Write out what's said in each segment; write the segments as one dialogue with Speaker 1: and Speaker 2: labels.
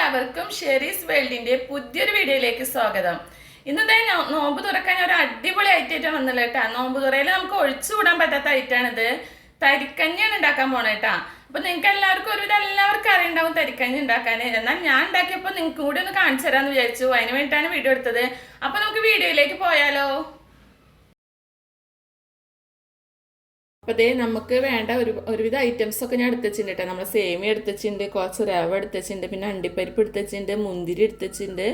Speaker 1: എല്ലാവർക്കും ഷെരീസ് വേൾഡിന്റെ പുതിയൊരു വീഡിയോയിലേക്ക് സ്വാഗതം. ഇന്നത്തെ നോമ്പ് തുറക്കാൻ ഒരു അടിപൊളി ഐറ്റം വന്നല്ലോ കേട്ടാ. നോമ്പ് തുറയിൽ നമുക്ക് ഒഴിച്ചുകൂടാൻ പറ്റാത്ത ഐറ്റാണിത്. തരിക്കഞ്ഞിയാണ് ഉണ്ടാക്കാൻ പോണേട്ടാ. അപ്പൊ നിങ്ങൾക്ക് എല്ലാവർക്കും എല്ലാവർക്കും അറിയുണ്ടാവും തരിക്കഞ്ഞി ഉണ്ടാക്കാൻ. എന്നാൽ ഞാൻ ഉണ്ടാക്കിയപ്പോൾ നിങ്ങൾക്ക് കൂടി ഒന്ന് കാണിച്ചു തരാമെന്ന് വിചാരിച്ചു. അതിന് വേണ്ടിയിട്ടാണ് വീഡിയോ എടുത്തത്. അപ്പൊ നമുക്ക് വീഡിയോയിലേക്ക് പോയാലോ. അപ്പോൾ അതേ നമുക്ക് വേണ്ട ഒരുവിധ ഐറ്റംസൊക്കെ ഞാൻ എടുത്തുവെച്ചിട്ടുണ്ട് കേട്ടോ. നമ്മൾ സേമിയ എടുത്തുവെച്ചിട്ടുണ്ട്, കുറച്ച് റവ എടുത്തുവെച്ചിട്ടുണ്ട്, പിന്നെ അണ്ടിപ്പരിപ്പ് എടുത്തുവെച്ചിട്ടുണ്ട്, മുന്തിരി എടുത്തുവെച്ചിട്ടുണ്ട്,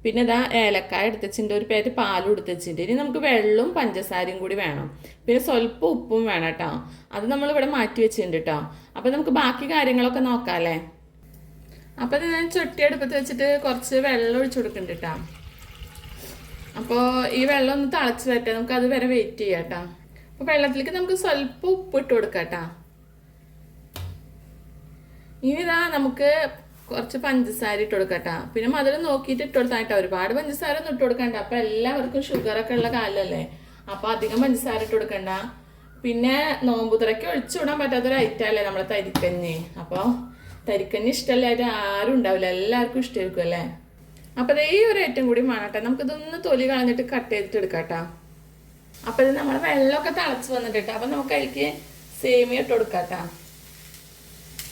Speaker 1: പിന്നെ ഇതാ ഏലക്കായ എടുത്തുവെച്ചിട്ടുണ്ട്, ഒരു പേര് പാലും എടുത്തുവെച്ചിട്ടുണ്ട്. ഇനി നമുക്ക് വെള്ളവും പഞ്ചസാരയും കൂടി വേണം, പിന്നെ സ്വല്പം ഉപ്പും വേണം കേട്ടോ. അത് നമ്മളിവിടെ മാറ്റി വെച്ചിട്ടുണ്ട് കേട്ടോ. അപ്പോൾ നമുക്ക് ബാക്കി കാര്യങ്ങളൊക്കെ നോക്കാമല്ലേ. അപ്പോൾ ഞാൻ ചൊട്ടി അടുപ്പത്ത് വെച്ചിട്ട് കുറച്ച് വെള്ളം ഒഴിച്ചു കൊടുക്കുന്നുണ്ട് കേട്ടോ. അപ്പോൾ ഈ വെള്ളം ഒന്ന് തിളച്ച് വരട്ടെ, നമുക്ക് അത് വരെ വെയിറ്റ് ചെയ്യാം കേട്ടോ. അപ്പോൾ വെള്ളത്തിലേക്ക് നമുക്ക് സ്വല്പം ഉപ്പ് ഇട്ട് കൊടുക്കാം കേട്ടോ. ഇനി ഇതാ നമുക്ക് കുറച്ച് പഞ്ചസാര ഇട്ട് കൊടുക്കാം കേട്ടോ. പിന്നെ മധുരം നോക്കിയിട്ട് ഇട്ട് കൊടുത്താൽ കേട്ടോ. ഒരുപാട് പഞ്ചസാര ഒന്നും ഇട്ട് കൊടുക്കണ്ട. അപ്പോൾ എല്ലാവർക്കും ഷുഗറൊക്കെ ഉള്ള കാലമല്ലേ, അപ്പോൾ അധികം പഞ്ചസാര ഇട്ട് കൊടുക്കണ്ട. പിന്നെ നോമ്പുതുറയ്ക്ക് ഒഴിച്ചുവിടാൻ പറ്റാത്തൊരു ഐറ്റമല്ലേ നമ്മളെ തരിക്കഞ്ഞി. അപ്പോൾ തരിക്കഞ്ഞി ഇഷ്ടമല്ലായിട്ട് ആരും ഉണ്ടാവില്ല, എല്ലാവർക്കും ഇഷ്ടമായിരിക്കും അല്ലേ. അപ്പോൾ അതേ ഒരു ഐറ്റം കൂടി വേണം കേട്ടോ. നമുക്കിതൊന്ന് തൊലി കളഞ്ഞിട്ട് കട്ട് ചെയ്തിട്ട് എടുക്കാം കേട്ടോ. അപ്പോൾ ഇത് നമ്മൾ വെള്ളമൊക്കെ തിളച്ച് വന്നിട്ട് അപ്പോൾ നമുക്ക് അതിലേക്ക് സേമിയ ഇട്ട് കൊടുക്കാം കേട്ടോ.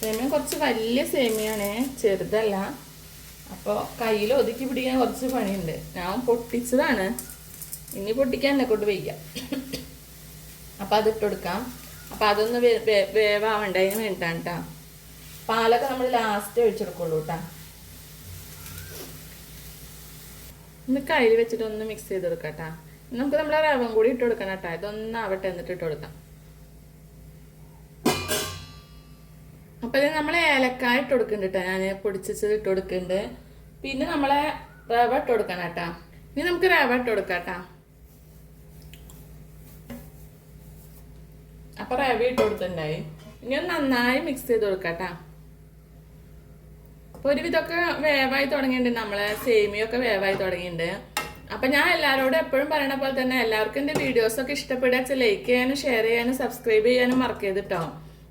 Speaker 1: സേമിയ കുറച്ച് വലിയ സേമിയാണ്, ചെറുതല്ല. അപ്പോൾ കയ്യിൽ ഒതുക്കി പിടിക്കാൻ കുറച്ച് പണിയുണ്ട്. ഞാൻ പൊട്ടിച്ചതാണ്, ഇനി പൊട്ടിക്കാൻ എന്നെ കൊണ്ട് വയ്ക്കാം. അപ്പോൾ അതിട്ട് കൊടുക്കാം. അപ്പോൾ അതൊന്ന് വേവാവണ്ട, അതിന് വേണ്ടിയിട്ടാണ് കേട്ടോ. പാലൊക്കെ നമ്മൾ ലാസ്റ്റ് ഒഴിച്ചെടുക്കുള്ളൂ കേട്ടോ. ഒന്ന് കയ്യിൽ വെച്ചിട്ട് ഒന്ന് മിക്സ് ചെയ്ത് കൊടുക്കാം കേട്ടോ. നമുക്ക് നമ്മളെ റവം കൂടി ഇട്ട് കൊടുക്കണം കേട്ടോ. ഇതൊന്നാവട്ടെ, എന്നിട്ട് ഇട്ട് കൊടുക്കാം. അപ്പോൾ ഇത് നമ്മൾ ഏലക്കായ ഇട്ട് കൊടുക്കുന്നുണ്ട് കേട്ടോ. ഞാൻ പൊടിച്ചത് ഇട്ട് കൊടുക്കുന്നുണ്ട്. പിന്നെ നമ്മളെ റവ ഇട്ട് കൊടുക്കണം കേട്ടോ. ഇനി നമുക്ക് റവ ഇട്ട് കൊടുക്കാം കേട്ടോ. അപ്പോൾ റവ ഇട്ട് കൊടുത്തിട്ടുണ്ടായി. ഇനി ഒന്ന് നന്നായി മിക്സ് ചെയ്ത് കൊടുക്കാം കേട്ടോ. അപ്പോൾ ഒരുവിധമൊക്കെ വേവായി തുടങ്ങിയിട്ടുണ്ട്, നമ്മളെ സേമിയൊക്കെ വേവായി തുടങ്ങിയിട്ടുണ്ട്. അപ്പം ഞാൻ എല്ലാവരോടും എപ്പോഴും പറയണ പോലെ തന്നെ എല്ലാവർക്കും എൻ്റെ വീഡിയോസൊക്കെ ഇഷ്ടപ്പെടുക ലൈക്ക് ചെയ്യാനും ഷെയർ ചെയ്യാനും സബ്സ്ക്രൈബ് ചെയ്യാനും മറക്കരുത് കേട്ടോ.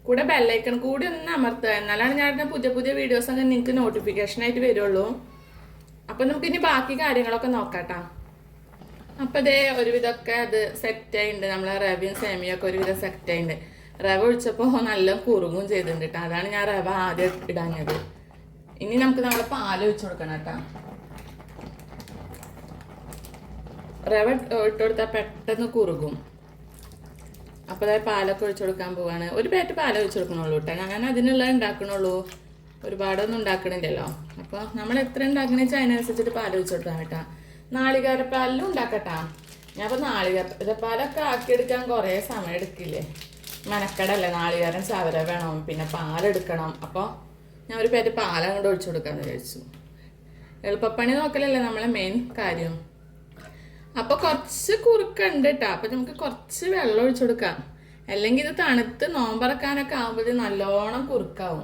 Speaker 1: കൂടെ ബെല്ലൈക്കൺ കൂടി ഒന്ന് അമർത്തുക, എന്നാലാണ് ഞാൻ പുതിയ പുതിയ വീഡിയോസൊക്കെ നിങ്ങൾക്ക് നോട്ടിഫിക്കേഷനായിട്ട് വരുള്ളൂ. അപ്പം നമുക്കിനി ബാക്കി കാര്യങ്ങളൊക്കെ നോക്കാം കേട്ടോ. അപ്പം അതേ ഒരുവിധമൊക്കെ അത് സെറ്റായിട്ടുണ്ട്. നമ്മളെ റവയും സേമിയൊക്കെ ഒരുവിധം സെറ്റായിട്ടുണ്ട്. റവ ഒഴിച്ചപ്പോൾ നല്ല കുറുങ്ങും ചെയ്തിട്ടുണ്ട് കേട്ടോ. അതാണ് ഞാൻ റവ ആദ്യം ഇടാഞ്ഞത്. ഇനി നമുക്ക് നമ്മൾ പാൽ ഒഴിച്ചു കൊടുക്കണം കേട്ടോ. റവ ഇട്ട് കൊടുത്താൽ പെട്ടെന്ന് കുറുകും. അപ്പോൾ അതായത് പാലൊക്കെ ഒഴിച്ചു കൊടുക്കാൻ പോവാണ്. ഒരു പാറ്റ് പാൽ ഒഴിച്ചു കൊടുക്കണുള്ളൂ കേട്ടോ. ഞാൻ അതിനുള്ള ഉണ്ടാക്കണുള്ളൂ, ഒരുപാടൊന്നും ഉണ്ടാക്കണില്ലല്ലോ. അപ്പോൾ നമ്മൾ എത്ര ഉണ്ടാക്കണമെന്ന് വെച്ചാൽ അതിനനുസരിച്ചിട്ട് പാൽ ഒഴിച്ചു കൊടുക്കാം കേട്ടോ. നാളികേരപ്പാലിലും ഉണ്ടാക്കട്ടാ. ഞാൻ അപ്പോൾ നാളികേരപ്പാലൊക്കെ ആക്കിയെടുക്കാൻ കുറേ സമയം എടുക്കില്ലേ, മെനക്കടല്ലേ. നാളികേരം ചവര വേണം, പിന്നെ പാലെടുക്കണം. അപ്പോൾ ഞാൻ ഒരു പാറ്റ് പാലം കൊണ്ട് ഒഴിച്ചു കൊടുക്കാമെന്ന് വിചാരിച്ചു. എളുപ്പപ്പണി നോക്കലല്ലേ നമ്മളെ മെയിൻ കാര്യം. അപ്പോൾ കുറച്ച് കുറുക്കുണ്ട് കേട്ടോ. അപ്പോൾ നമുക്ക് കുറച്ച് വെള്ളം ഒഴിച്ചു കൊടുക്കാം, അല്ലെങ്കിൽ ഇത് തണുത്ത് നോമ്പറക്കാനൊക്കെ ആകുമ്പോൾ നല്ലോണം കുറുക്കാവും.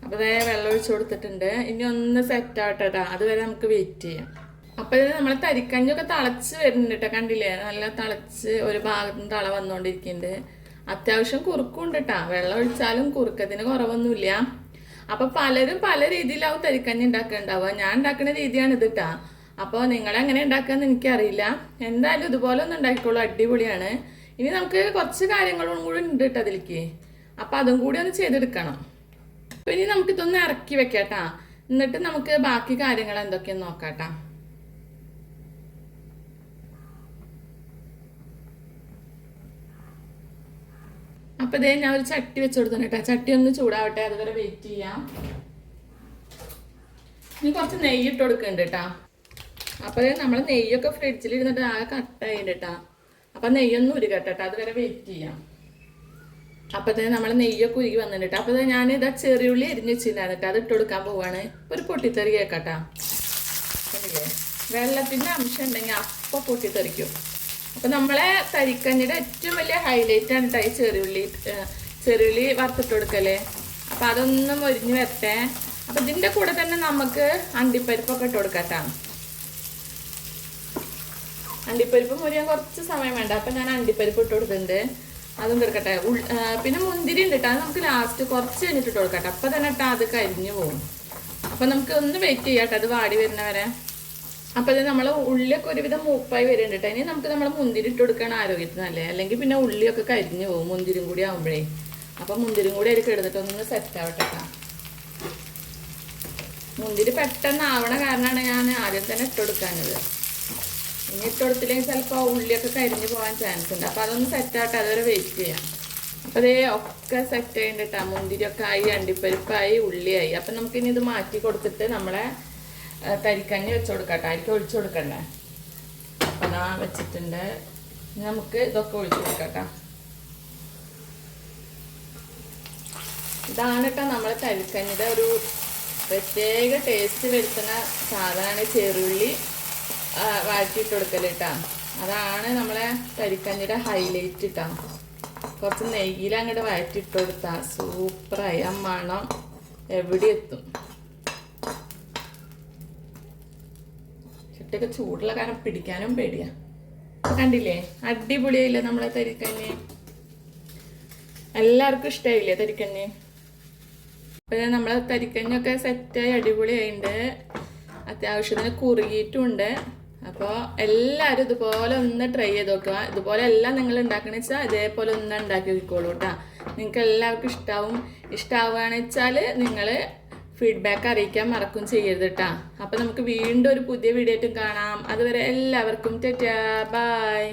Speaker 1: അപ്പോൾ അതേ വെള്ളം ഒഴിച്ചു കൊടുത്തിട്ടുണ്ട്. ഇനി ഒന്ന് സെറ്റ് ആവട്ടെ കേട്ടോ, അതുവരെ നമുക്ക് വെയിറ്റ് ചെയ്യാം. അപ്പോൾ ഇത് നമ്മൾ തരിക്കഞ്ഞൊക്കെ തിളച്ച് വരുന്നുണ്ട് കേട്ടോ. കണ്ടില്ലേ, നല്ല തിളച്ച് ഒരു ഭാഗത്ത് തള വന്നുകൊണ്ടിരിക്കുന്നുണ്ട്. അത്യാവശ്യം കുറുക്കുണ്ട് കേട്ടോ. വെള്ളം ഒഴിച്ചാലും കുറുക്കത്തിന് കുറവൊന്നുമില്ല. അപ്പോൾ പലരും പല രീതിയിലാവും തരിക്കഞ്ഞി ഉണ്ടാക്കുന്നുണ്ടാവുക. ഞാൻ ഉണ്ടാക്കുന്ന രീതിയാണ് ഇത് കേട്ടോ. അപ്പോൾ നിങ്ങളെങ്ങനെ ഉണ്ടാക്കുകയെന്ന് എനിക്കറിയില്ല. എന്തായാലും ഇതുപോലെ ഒന്ന് ഉണ്ടാക്കിക്കോളൂ, അടിപൊളിയാണ്. ഇനി നമുക്ക് കുറച്ച് കാര്യങ്ങളും കൂടി ഉണ്ട് കേട്ടോ അതിലേക്ക്. അപ്പോൾ അതും കൂടി ഒന്ന് ചെയ്തെടുക്കണം. അപ്പോൾ ഇനി നമുക്കിതൊന്ന് ഇറക്കി വെക്കാം കേട്ടോ. എന്നിട്ട് നമുക്ക് ബാക്കി കാര്യങ്ങൾ എന്തൊക്കെയെന്ന് നോക്കാം കേട്ടോ. അപ്പോൾ ഇതേ ഞാൻ ഒരു ചട്ടി വെച്ച് കൊടുത്തു കേട്ടോ. ചട്ടി ഒന്ന് ചൂടാവട്ടെ, അതുവരെ വെയിറ്റ് ചെയ്യാം. ഇനി കുറച്ച് നെയ്യ് ഇട്ട് കൊടുക്കുന്നുണ്ട് കേട്ടോ. അപ്പോൾ നമ്മൾ നെയ്യൊക്കെ ഫ്രിഡ്ജിൽ ഇരുന്നിട്ട് ആകെ കട്ടായിട്ട് കേട്ടോ. അപ്പം നെയ്യൊന്നും ഉരുകട്ടെ, അതുവരെ വെയിറ്റ് ചെയ്യാം. അപ്പോൾ തന്നെ നമ്മൾ നെയ്യൊക്കെ ഉരുകി വന്നിട്ട് അപ്പോൾ ഞാൻ ഇതാ ചെറിയുള്ളി എരിഞ്ഞ് വെച്ചിട്ടുണ്ടായിരുന്നു. അത് ഇട്ട് കൊടുക്കാൻ പോവാണ്. ഒരു പൊട്ടിത്തെറി കേൾക്കട്ടോ. കണ്ടില്ലേ, വെള്ളത്തിൻ്റെ അംശം ഉണ്ടെങ്കിൽ അപ്പോൾ പൊട്ടിത്തെറിക്കും. അപ്പോൾ നമ്മളെ തരിക്കഞ്ഞിയുടെ ഏറ്റവും വലിയ ഹൈലൈറ്റ് ആണ് കേട്ടോ ഈ ചെറിയുള്ളി വറുത്തിട്ട് കൊടുക്കല്ലേ. അപ്പോൾ അതൊന്നും മൊരിഞ്ഞ് വരട്ടെ. അപ്പോൾ ഇതിൻ്റെ കൂടെ തന്നെ നമുക്ക് അണ്ടിപ്പരിപ്പൊക്കെ ഇട്ട് കൊടുക്കാം. അണ്ടിപ്പരിപ്പ് മുരിയാൻ കുറച്ച് സമയം വേണ്ട. അപ്പം ഞാൻ അണ്ടിപ്പരിപ്പ് ഇട്ട് കൊടുത്തിട്ടുണ്ട്. അതും കിടക്കട്ടെ. പിന്നെ മുന്തിരി ഉണ്ട് കേട്ടോ, അത് നമുക്ക് ലാസ്റ്റ് കുറച്ച് കഴിഞ്ഞിട്ട് ഇട്ട് കൊടുക്കട്ടെ. അപ്പം തന്നെ ഇട്ടാൽ അത് കരിഞ്ഞു പോകും. അപ്പം നമുക്ക് ഒന്ന് വെയിറ്റ് ചെയ്യാം കേട്ടോ, അത് വാടി വരുന്നവരെ. അപ്പം അത് നമ്മൾ ഉള്ളിയൊക്കെ ഒരുവിധം മൂപ്പായി വരുന്നുണ്ട് കേട്ടോ. ഇനി നമുക്ക് നമ്മൾ മുന്തിരി ഇട്ട് കൊടുക്കണം, ആരോഗ്യത്തിന് നല്ലേ. അല്ലെങ്കിൽ പിന്നെ ഉള്ളിയൊക്കെ കരിഞ്ഞു പോകും മുന്തിരിയും കൂടി ആകുമ്പോഴേ. അപ്പം മുന്തിരിയും കൂടി അതിൽ കിടന്നിട്ട് ഒന്ന് സെറ്റ് ആവട്ടെ കേട്ടോ. മുന്തിരി പെട്ടെന്ന് ആവണ കാരണമാണ് ഞാൻ ആദ്യം തന്നെ ഇട്ട് കൊടുക്കാനത്. ഇനി ഇട്ട് കൊടുത്തില്ലെങ്കിൽ ചിലപ്പോൾ ഉള്ളിയൊക്കെ കരിഞ്ഞു പോകാൻ ചാൻസ് ഉണ്ട്. അപ്പോൾ അതൊന്ന് സെറ്റ് ആവട്ടെ, അതുവരെ വെയിറ്റ് ചെയ്യാം. അപ്പോൾ അതേ ഒക്കെ സെറ്റ് ചെയ്യണ്ടിട്ടാ. മുന്തിരിയൊക്കെ ആയി, അണ്ടിപ്പരിപ്പായി, ഉള്ളിയായി. അപ്പം നമുക്കിനി ഇത് മാറ്റി കൊടുത്തിട്ട് നമ്മളെ തരിക്കഞ്ഞി വെച്ച് കൊടുക്കട്ടെ. അരിക്ക് ഒഴിച്ചു കൊടുക്കണ്ടേ. അപ്പം അതാ വെച്ചിട്ടുണ്ട്. ഇനി നമുക്ക് ഇതൊക്കെ ഒഴിച്ചു കൊടുക്കട്ടെ. ഇതാണ് കേട്ടോ നമ്മളെ തരിക്കഞ്ഞിയുടെ ഒരു പ്രത്യേക ടേസ്റ്റ് വരുത്തുന്ന സാധനമാണ് ചെറുള്ളി വഴറ്റിയിട്ട് കൊടുക്കൽ കേട്ടോ. അതാണ് നമ്മളെ തരിക്കഞ്ഞിയുടെ ഹൈലൈറ്റ് കേട്ടോ. കുറച്ച് നെയ്യിൽ അങ്ങോട്ട് വഴറ്റിയിട്ട് കൊടുത്താൽ സൂപ്പറായി. ആ മണം എവിടെ എത്തും. ചുട്ടൊക്കെ ചൂടുള്ള കാരണം പിടിക്കാനും പേടിയാ. കണ്ടില്ലേ, അടിപൊളിയായില്ലേ നമ്മളെ തരിക്കഞ്ഞി. എല്ലാവർക്കും ഇഷ്ടമായില്ലേ തരിക്കഞ്ഞി? പിന്നെ നമ്മളെ തരിക്കഞ്ഞൊക്കെ സെറ്റായി അടിപൊളിയായിട്ടുണ്ട്. അത്യാവശ്യത്തിന് കുറുകിയിട്ടുമുണ്ട്. അപ്പോൾ എല്ലാവരും ഇതുപോലെ ഒന്ന് ട്രൈ ചെയ്ത് നോക്കുക. ഇതുപോലെ എല്ലാം നിങ്ങൾ ഉണ്ടാക്കണമെന്ന് വെച്ചാൽ ഇതേപോലെ ഒന്ന് ഉണ്ടാക്കി നോക്കിക്കോളൂ കേട്ടോ. നിങ്ങൾക്ക് എല്ലാവർക്കും ഇഷ്ടമാവുകയാണെന്ന് വെച്ചാൽ നിങ്ങൾ ഫീഡ്ബാക്ക് അറിയിക്കാൻ മറക്കും ചെയ്യരുത് കേട്ടോ. അപ്പോൾ നമുക്ക് വീണ്ടും ഒരു പുതിയ വീഡിയോ ആയിട്ടും കാണാം. അതുവരെ എല്ലാവർക്കും ടാറ്റാ ബൈ.